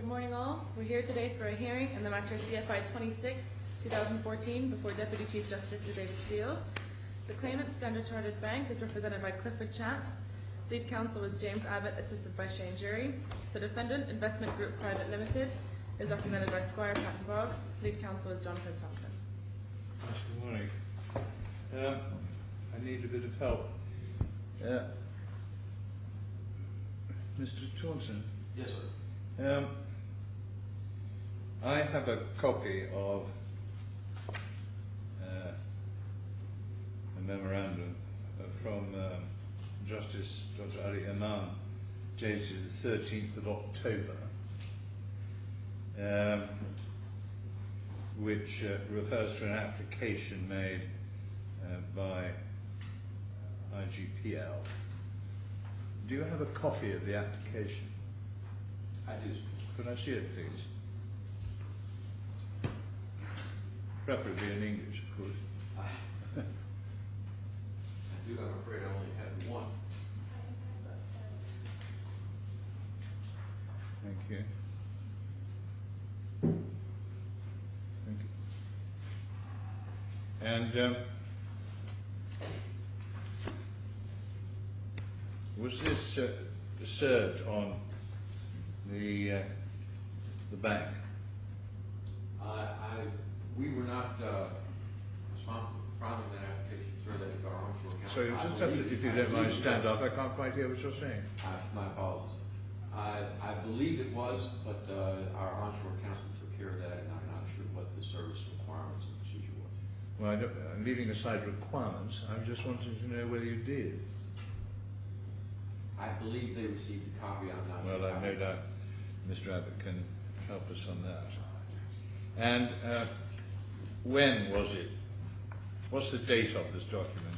Good morning all. We're here today for a hearing in the matter CFI 26, 2014 before Deputy Chief Justice Sir David Steele. The claimant, Standard Chartered Bank, is represented by Clifford Chance. Lead counsel is James Abbott, assisted by Shane Jury. The defendant, Investment Group Private Limited, is represented by Squire Patton Boggs. Lead counsel is Jonathan Thompson. Good morning. I need a bit of help. Mr. Taunton. Yes, sir. I have a copy of a memorandum from Justice Dr. Ali Imam dated the 13th of October, which refers to an application made by IGPL. Do you have a copy of the application? I do. Could I see it, please? Preferably in English, of course. I do, I'm afraid I only have one. Thank you. Thank you. And was this served on the bank? We were not responsible for filing that application, sir. That was our onshore counsel. So you just have to, if you don't mind, stand up. I can't quite hear what you're saying. My apologies. I believe it was, but our onshore counsel took care of that, and I'm not sure what the service requirements and procedure was. Well, I'm leaving aside requirements. I'm just wanting to know whether you did. I believe they received a copy. I'm not sure. Well, I've no doubt Mr. Abbott can help us on that. And when was it? What's the date of this document?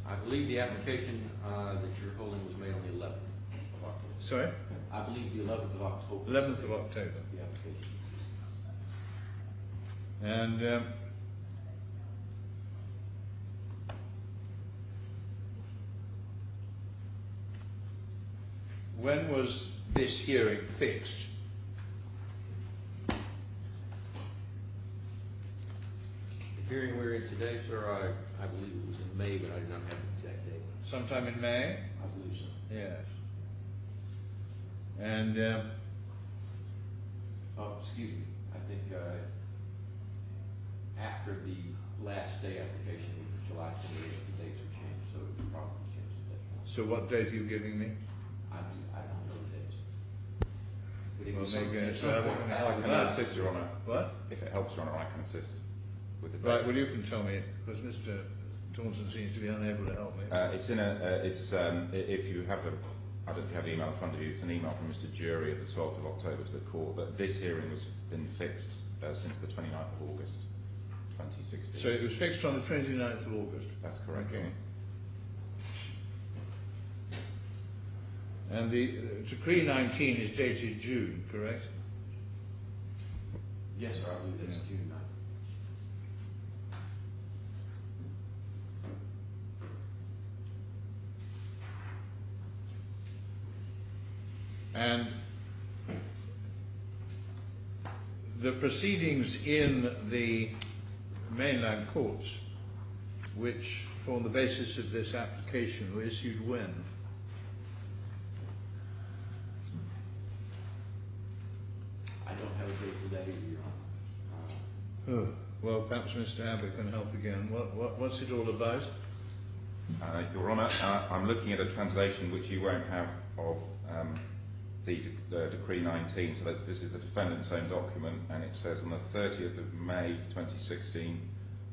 I believe the application that you're holding was made on the 11th of October. Sorry? I believe the 11th of October. 11th of October. The application. And when was this hearing fixed? The hearing we're in today, sir, I believe it was in May, but I do not have the exact date. Sometime in May? I believe so. Yes. And excuse me. I think after the last day application, which was July 28th, the dates were changed, so it was probably changed to that point. so what date are you giving me? I don't know the dates. But it Well, was maybe some point I after can that. assist, Your Honour. What? If it helps, Your Honour, I can assist with the Right, date. well you can tell me, because Mr. Taunton seems to be unable to help me. It's in a. If you have I don't know if you have the email in front of you. It's an email from Mr. Jury of the 12th of October to the court. But this hearing has been fixed since the 29th of August, 2016. So it was fixed on the 29th of August? That's correct. Okay. And the Decree 19 is dated June, correct? Yes, sir, I believe that's June 9th. And the proceedings in the mainland courts, which form the basis of this application, were issued when? I don't have a date for that either, Your Honor. Well, perhaps Mr. Abbott can help again. What's it all about? Your Honour, I'm looking at a translation which you won't have of the Decree 19. So this is the defendant's own document, and it says on the 30th of May 2016,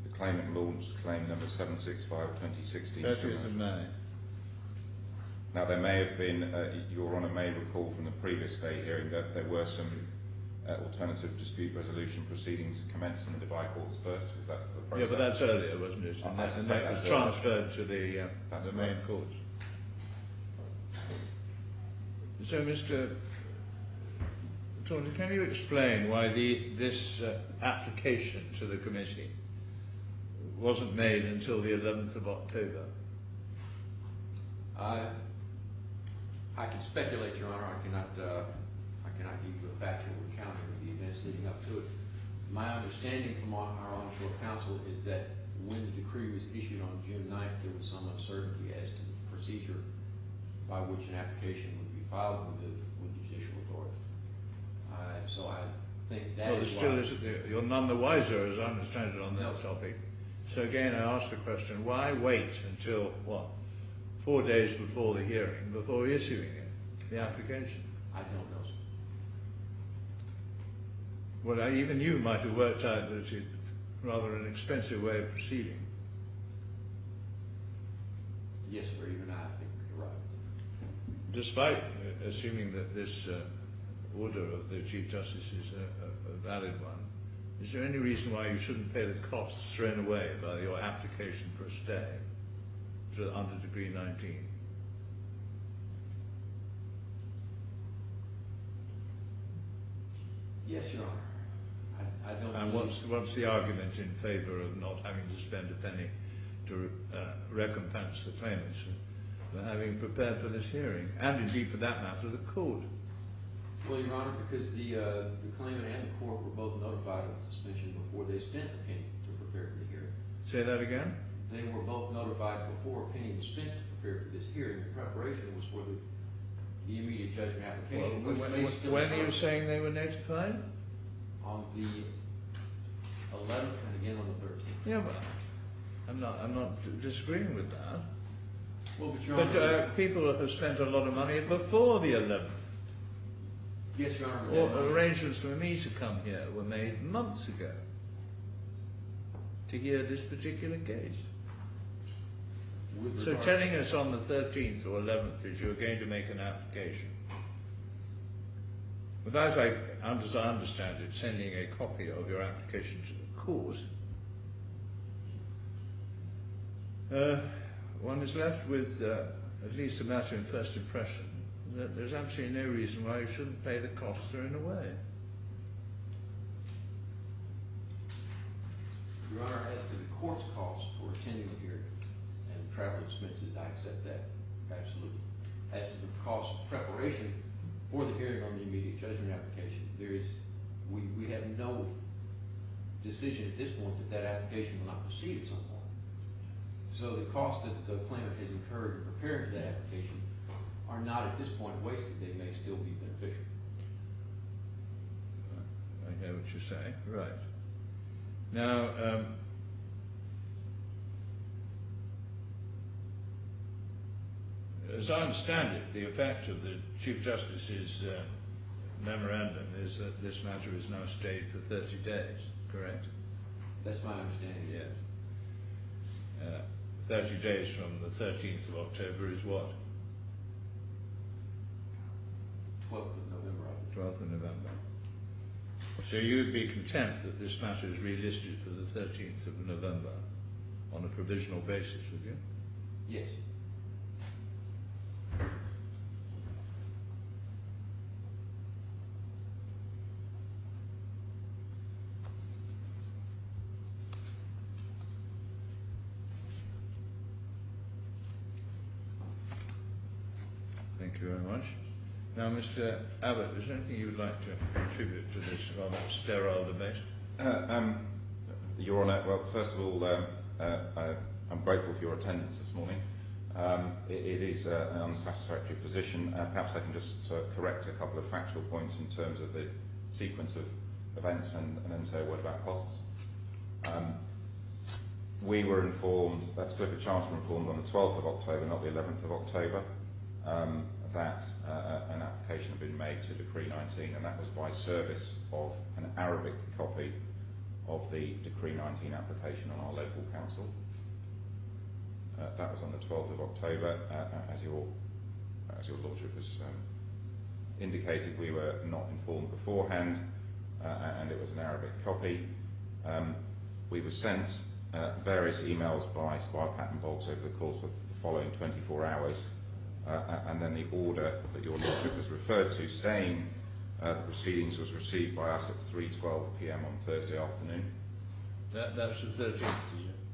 the claimant launched claim number 765/2016. 30th of May. Now there may have been, Your Honour may recall from the previous day hearing that there were some alternative dispute resolution proceedings commenced in the Dubai courts first, because that's the process. Yeah, but that's earlier, wasn't it? And that was transferred to the main courts. So, Mr. Taunton, can you explain why this application to the committee wasn't made until the 11th of October? I can speculate, Your Honor. I cannot cannot give you a factual recounting of the events leading up to it. My understanding from our onshore counsel is that when the decree was issued on June 9th, there was some uncertainty as to the procedure by which an application would be filed with the judicial authority. So I think that Well, there is still why- is, you're none the wiser, as I understand it, on that topic. So again, I ask the question, why wait until, what, 4 days before the hearing, before issuing it, the application? I don't know, sir. Well, even you might have worked out that it's rather an expensive way of proceeding. Yes, sir, even I think you're right. Despite assuming that this order of the Chief Justice is a valid one, is there any reason why you shouldn't pay the costs thrown away by your application for a stay under Decree 19? Yes, Your Honor. I don't And believe... what's the argument in favour of not having to spend a penny to recompense the claimants for having prepared for this hearing, and indeed, for that matter, the court? Well, Your Honor, because the claimant and the court were both notified of the suspension before they spent a penny to prepare for the hearing. Say that again? They were both notified before a penny was spent to prepare for this hearing. The preparation was for the immediate judgment application, which may still when are occur you saying they were notified? on the 11th and again on the 13th. Yeah, but I'm not disagreeing with that. Well, but Your But Honor, people have spent a lot of money before the 11th. yes, Your Honor, but Or that money- arrangements for me to come here were made months ago to hear this particular case. with So regard- telling us on the 13th or 11th that you're going to make an application, without, as I understand it, sending a copy of your application to the court, one is left with at least a matter in first impression that there's absolutely no reason why you shouldn't pay the costs thrown away. Your Honor, as to the court's cost for attending the hearing and travel expenses, I accept that, absolutely. As to the cost of preparation for the hearing on the immediate judgment application, we have no decision at this point that application will not proceed at some point. So the costs that the claimant has incurred in preparing for that application are not at this point wasted. They may still be beneficial. I hear what you're saying. Right. Now, as I understand it, the effect of the Chief Justice's memorandum is that this matter is now stayed for 30 days, correct? That's my understanding. Yes. 30 days from the 13th of October is what? 12th of November, I believe. 12th of November. So you would be content that this matter is relisted for the 13th of November on a provisional basis, would you? Yes. Thank you very much. Now, Mr. Abbott, is there anything you would like to contribute to this rather sterile debate? Your Honour, well, first of all, I'm grateful for your attendance this morning. It is an unsatisfactory position. Perhaps I can just correct a couple of factual points in terms of the sequence of events and then say a word about costs. We were informed, that's Clifford Chance were informed on the 12th of October, not the 11th of October, that an application had been made to Decree 19, and that was by service of an Arabic copy of the Decree 19 application on our local council. That was on the 12th of October. As your Lordship has indicated, we were not informed beforehand, and it was an Arabic copy. We were sent various emails by Spire Pattern Boggs over the course of the following 24 hours, and then the order that your Lordship has referred to, staying the proceedings, was received by us at 3:12 p.m. on Thursday afternoon. That's the 13th, is it?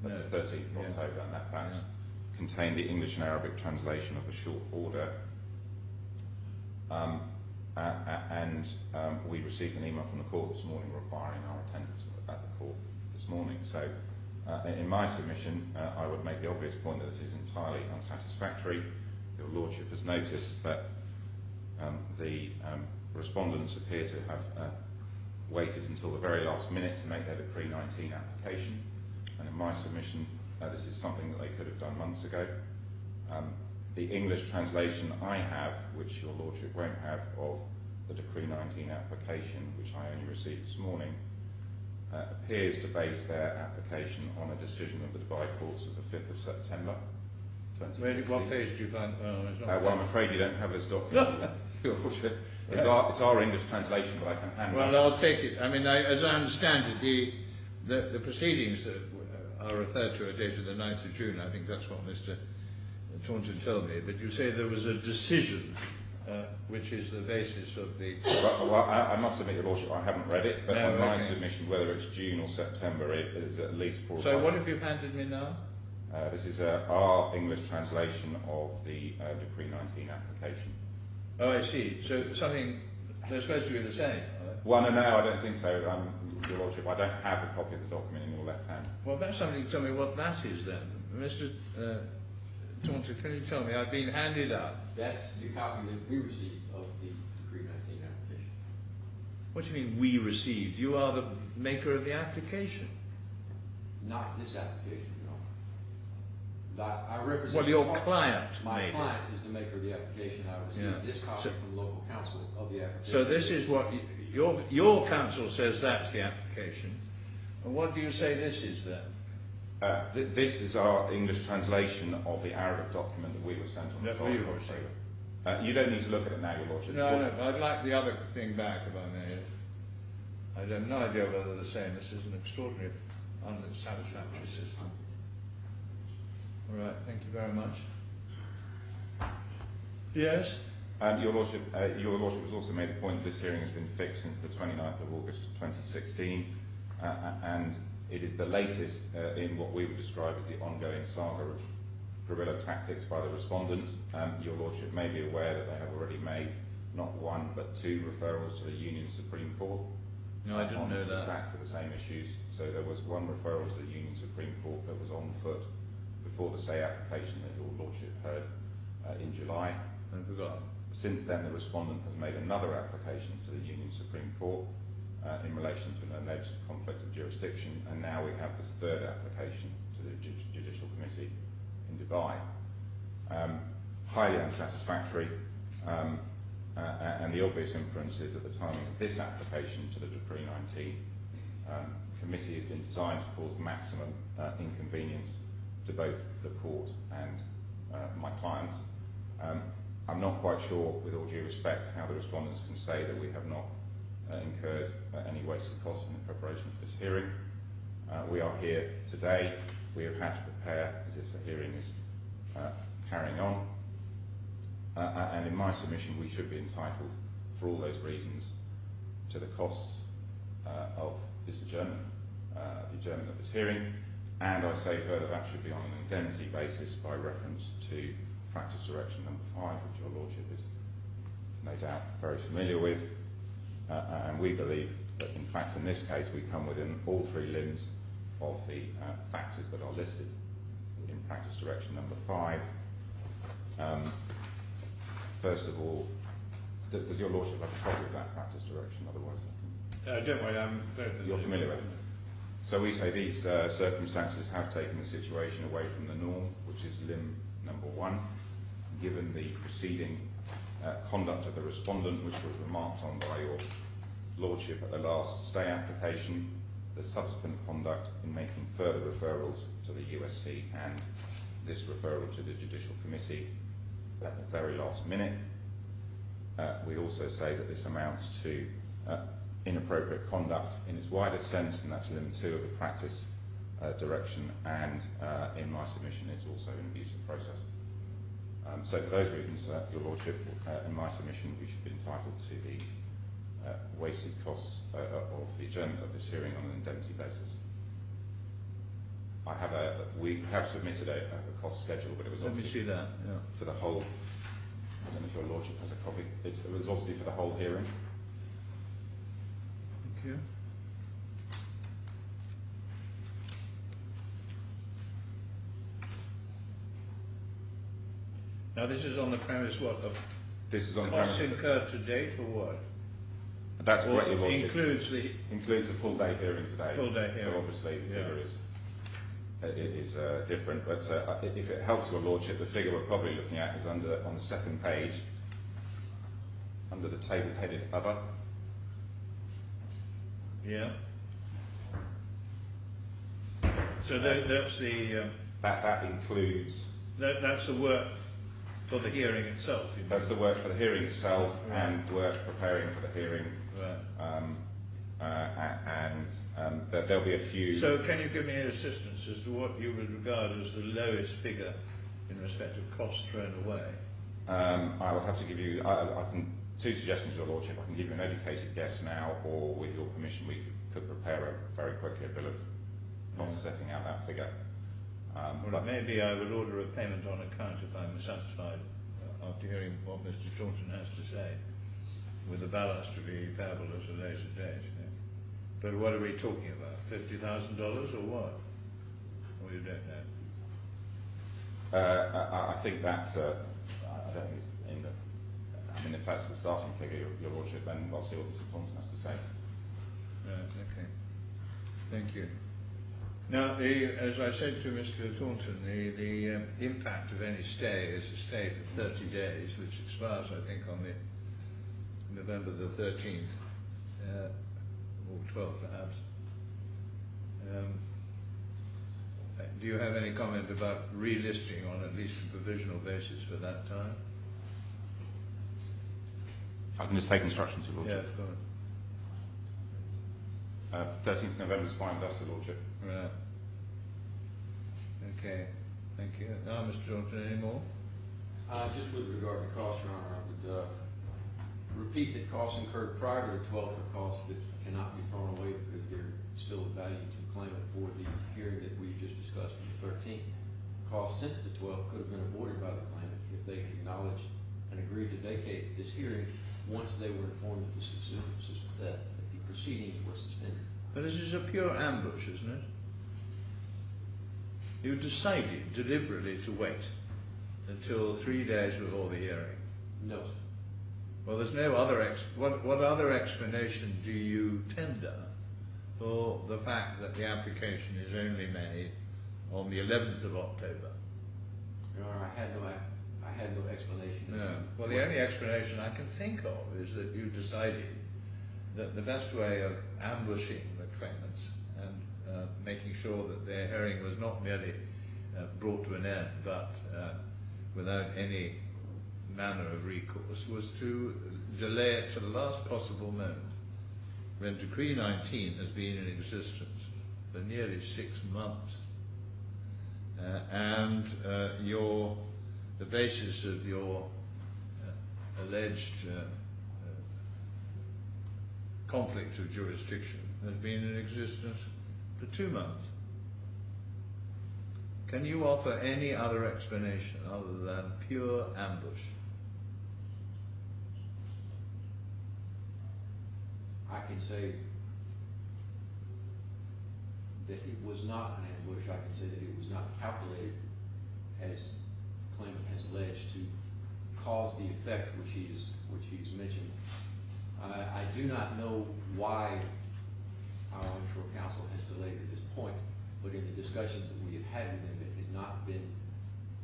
That's No. the 13th of October, and that's contained the English and Arabic translation of the short order. we received an email from the court this morning requiring our attendance at the court this morning. So in my submission, I would make the obvious point that this is entirely unsatisfactory. Your Lordship has noticed that the respondents appear to have waited until the very last minute to make their Decree 19 application, and in my submission this is something that they could have done months ago. The English translation I have, which your Lordship won't have, of the Decree 19 application, which I only received this morning, appears to base their application on a decision of the Dubai courts of the 5th of September 2016. What page do you find? Well, I'm afraid you don't have this document, Your Lordship. It's our English translation, but I can hand it. Well, I'll take it. I mean, as I understand it, the proceedings that are referred to are dated the 9th of June. I think that's what Mr. Taunton told me. But you say there was a decision, which is the basis of the... Well, I must admit, Your Lordship, I haven't read it, but No, on my okay. submission, whether it's June or September, it is at least 4 or 5. So what have you handed me now? This is our English translation of the Decree 19 application. Oh, I see. So something, they're supposed to be the same, are they? Well, no, I don't think so. Your Lordship, I don't have a copy of the document in your left hand. Well, perhaps somebody can tell me what that is then. Mr. Taunton, can you tell me? I've been handed up. That's the copy that we received of the Decree 19 application. What do you mean we received? You are the maker of the application. Not this application, no. I represent... Well, your client My made client is the maker of the application. I received Yeah. this copy So- from local counsel of the application. So this is what your counsel says that's the application. And what do you say this is then? This is our English translation of the Arabic document that we were sent on the That 12th we of were October. You don't need to look at it now, Your Lordship. No, no, I'd like the other thing back if I may. I have no idea whether they're saying this is an extraordinary, unsatisfactory system. All right, thank you very much. Yes? Your Lordship has also made the point that this hearing has been fixed since the 29th of August 2016, and it is the latest in what we would describe as the ongoing saga of guerrilla tactics by the respondent. Your Lordship may be aware that they have already made not one but 2 referrals to the Union Supreme Court. No, I didn't on know that. exactly the same issues. So there was one referral to the Union Supreme Court that was on foot before the say application that Your Lordship heard in July. I forgot. Since then, the respondent has made another application to the Union Supreme Court in relation to an alleged conflict of jurisdiction, and now we have this 3rd application to the Judicial Committee in Dubai. Highly unsatisfactory, and the obvious inference is that the timing of this application to the Decree 19 committee has been designed to cause maximum inconvenience to both the court and my clients. I'm not quite sure, with all due respect, how the respondents can say that we have not incurred any wasted costs in the preparation for this hearing. We are here today. We have had to prepare as if the hearing is carrying on. And in my submission, we should be entitled, for all those reasons, to the costs of this adjournment, the adjournment of this hearing. And I say further, that should be on an indemnity basis by reference to Practice Direction number 5, which Your Lordship is no doubt very familiar with. And we believe that, in fact, in this case, we come within all 3 limbs of the factors that are listed in Practice Direction number 5. First of all, does Your Lordship have a copy of that Practice Direction? Otherwise, Don't worry, I'm very familiar. You're familiar with it. So we say these circumstances have taken the situation away from the norm, which is limb number 1, given the preceding conduct of the respondent, which was remarked on by Your Lordship at the last stay application, the subsequent conduct in making further referrals to the USC and this referral to the Judicial Committee at the very last minute. We also say that this amounts to inappropriate conduct in its widest sense, and that's limb 2 of the Practice Direction, and in my submission it's also an abuse of process. So for those reasons, Your Lordship, in my submission we should be entitled to the wasted costs of the adjournment of this hearing on an indemnity basis. We have submitted a cost schedule, but it was Let me obviously see that. Yeah. for the whole I don't know if your lordship has a copy. It was obviously for the whole hearing. Thank you. Now this is on the premise what of This is on the costs premise. incurred to date or what? That's Or correct, your lordship. includes the Full day hearing today. full day So hearing. obviously the figure is different, but if it helps your lordship, the figure we're probably looking at is on the second page, under the table headed other. Yeah. So that's the That includes. that's the work for the hearing itself. You mean? That's the work for the hearing itself Right. and work preparing for the hearing. Right. There'll be a few. So can you give me assistance as to what you would regard as the lowest figure in respect of costs thrown away? I will have to give you. I can two suggestions, your lordship. I can give you an educated guess now, or with your permission, we could prepare very quickly a bill of costs setting out that figure. Well, maybe I would order a payment on account if I'm satisfied after hearing what Mr. Taunton has to say, with the balance to be payable at a later date. Yeah. But what are we talking about? $50,000 or what? Or you don't know? I think that's. I don't think it's in the. I mean, if that's the starting figure, your lordship, then I'll see what Mr. Taunton has to say. Right. Okay. Thank you. Now, as I said to Mr. Taunton, the impact of any stay is a stay for 30 days, which expires, I think, on the November the 13th, or 12th perhaps. Do you have any comment about relisting on at least a provisional basis for that time? I can just take instructions, your lordship. Yes, go on. 13th November is fine with us, your lordship. Right. Okay, thank you. Now, Mr. Taunton, any more? Just with regard to costs, Your Honor, I would repeat that costs incurred prior to the 12th are costs that cannot be thrown away because they're still of value to the claimant for the hearing that we just discussed on the 13th. Costs since the 12th could have been avoided by the claimant if they had acknowledged and agreed to vacate this hearing once they were informed that the proceedings were suspended. But this is a pure ambush, isn't it? You decided deliberately to wait until 3 days before the hearing. No, sir. Well, there's no other what other explanation do you tender for the fact that the application is only made on the 11th of October? Your Honor, I had no explanation. No. Well, the only explanation I can think of is that you decided that the best way of ambushing the claimants and making sure that their hearing was not merely brought to an end, but without any manner of recourse, was to delay it to the last possible moment, when Decree 19 has been in existence for nearly 6 months, and the basis of your alleged conflict of jurisdiction has been in existence for 2 months. Can you offer any other explanation other than pure ambush? I can say that it was not an ambush. I can say that it was not calculated, as the claimant has alleged, to cause the effect which he's mentioned. I do not know why our onshore counsel has delayed at this point, but in the discussions that we have had with him, it has not been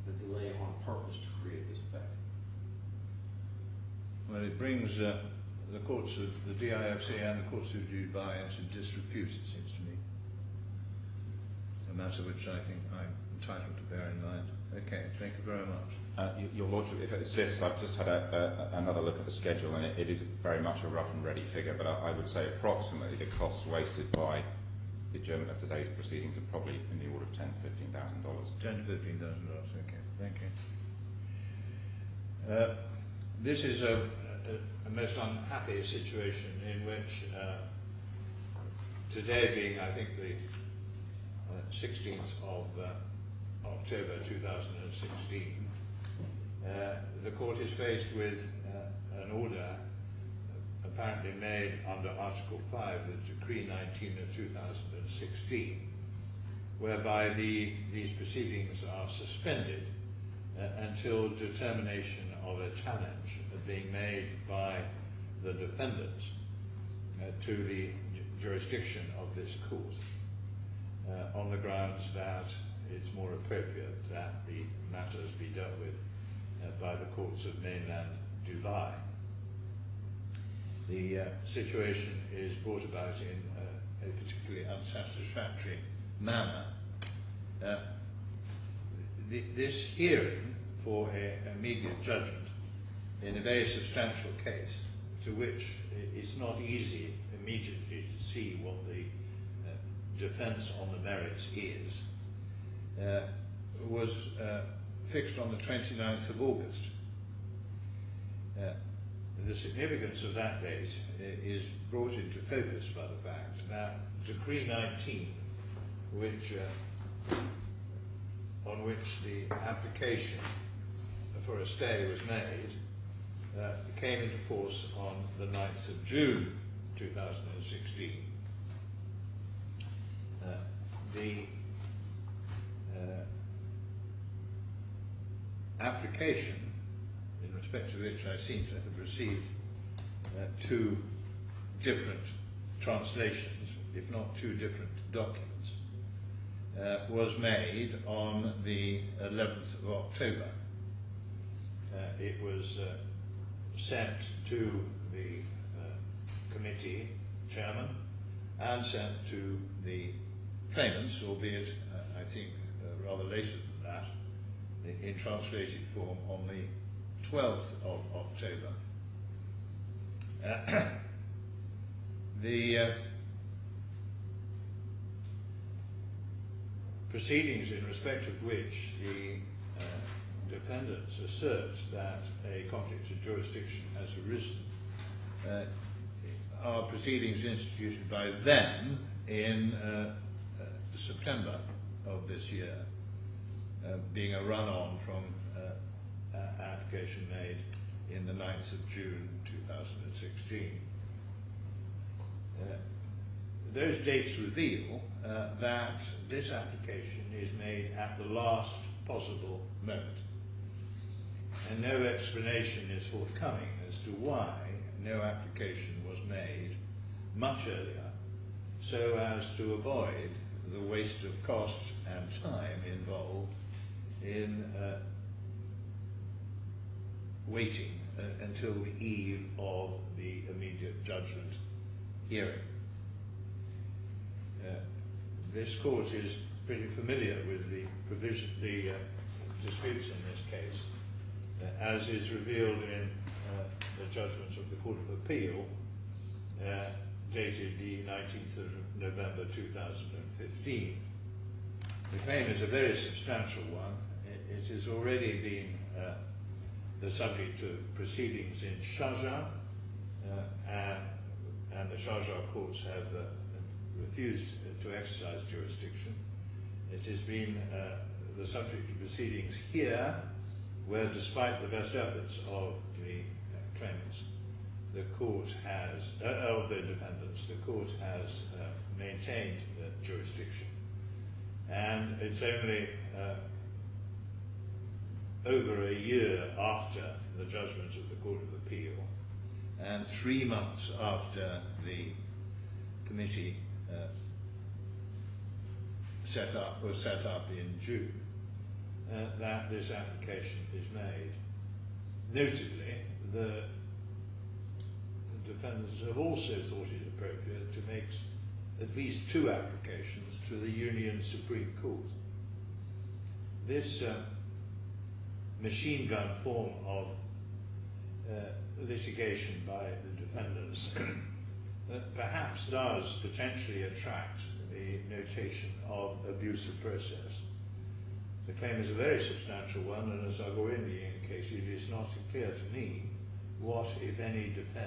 the delay on purpose to create this effect. Well, it brings the courts of the DIFC and the courts of Dubai into disrepute, it seems to me. A matter which I think I'm entitled to bear in mind. Okay, thank you very much. Your lordship, if it assists, I've just had another look at the schedule, and it is very much a rough and ready figure, but I would say approximately the costs wasted by the adjournment of today's proceedings are probably in the order of $10,000 to $15,000. $10,000 to $15,000. Okay, thank you. This is a most unhappy situation in which today being, I think, the 16th of October 2016, the court is faced with an order apparently made under Article 5 of Decree 19 of 2016, whereby these proceedings are suspended until determination of a challenge being made by the defendants to the jurisdiction of this court, on the grounds that it's more appropriate that the matters be dealt with by the courts of mainland Dubai. The situation is brought about in a particularly unsatisfactory manner. This hearing for an immediate judgment in a very substantial case, to which it's not easy immediately to see what the defence on the merits is, was fixed on the 29th of August. The significance of that date is brought into focus by the fact that Decree 19, on which the application for a stay was made, came into force on the 9th of June 2016. The application, in respect to which I seem to have received two different translations, if not two different documents, was made on the 11th of October. It was sent to the committee chairman and sent to the claimants, albeit I think rather later than that, in translated form on the 12th of October. The proceedings in respect of which the defendants assert that a conflict of jurisdiction has arisen are proceedings instituted by them in September of this year, being a run-on from application made in the 9th of June 2016. Those dates reveal that this application is made at the last possible moment, and no explanation is forthcoming as to why no application was made much earlier, so as to avoid the waste of cost and time involved in waiting until the eve of the immediate judgment hearing. This court is pretty familiar with the disputes in this case, as is revealed in the judgment of the Court of Appeal, dated the 19th of November 2015. The claim is a very substantial one. It has already been the subject of proceedings in Sharjah, and the Sharjah courts have refused to exercise jurisdiction. It has been the subject of proceedings here, where despite the best efforts of the claimants, the court has, of the defendants, the court has maintained jurisdiction. And it's only over a year after the judgment of the Court of Appeal, and 3 months after the committee was set up in June, that this application is made. Notably, the defendants have also thought it appropriate to make at least 2 applications to the Union Supreme Court. This machine gun form of litigation by the defendants perhaps does potentially attract the notation of abuse of process. The claim is a very substantial one, and as I've already indicated, it is not clear to me what, if any, defense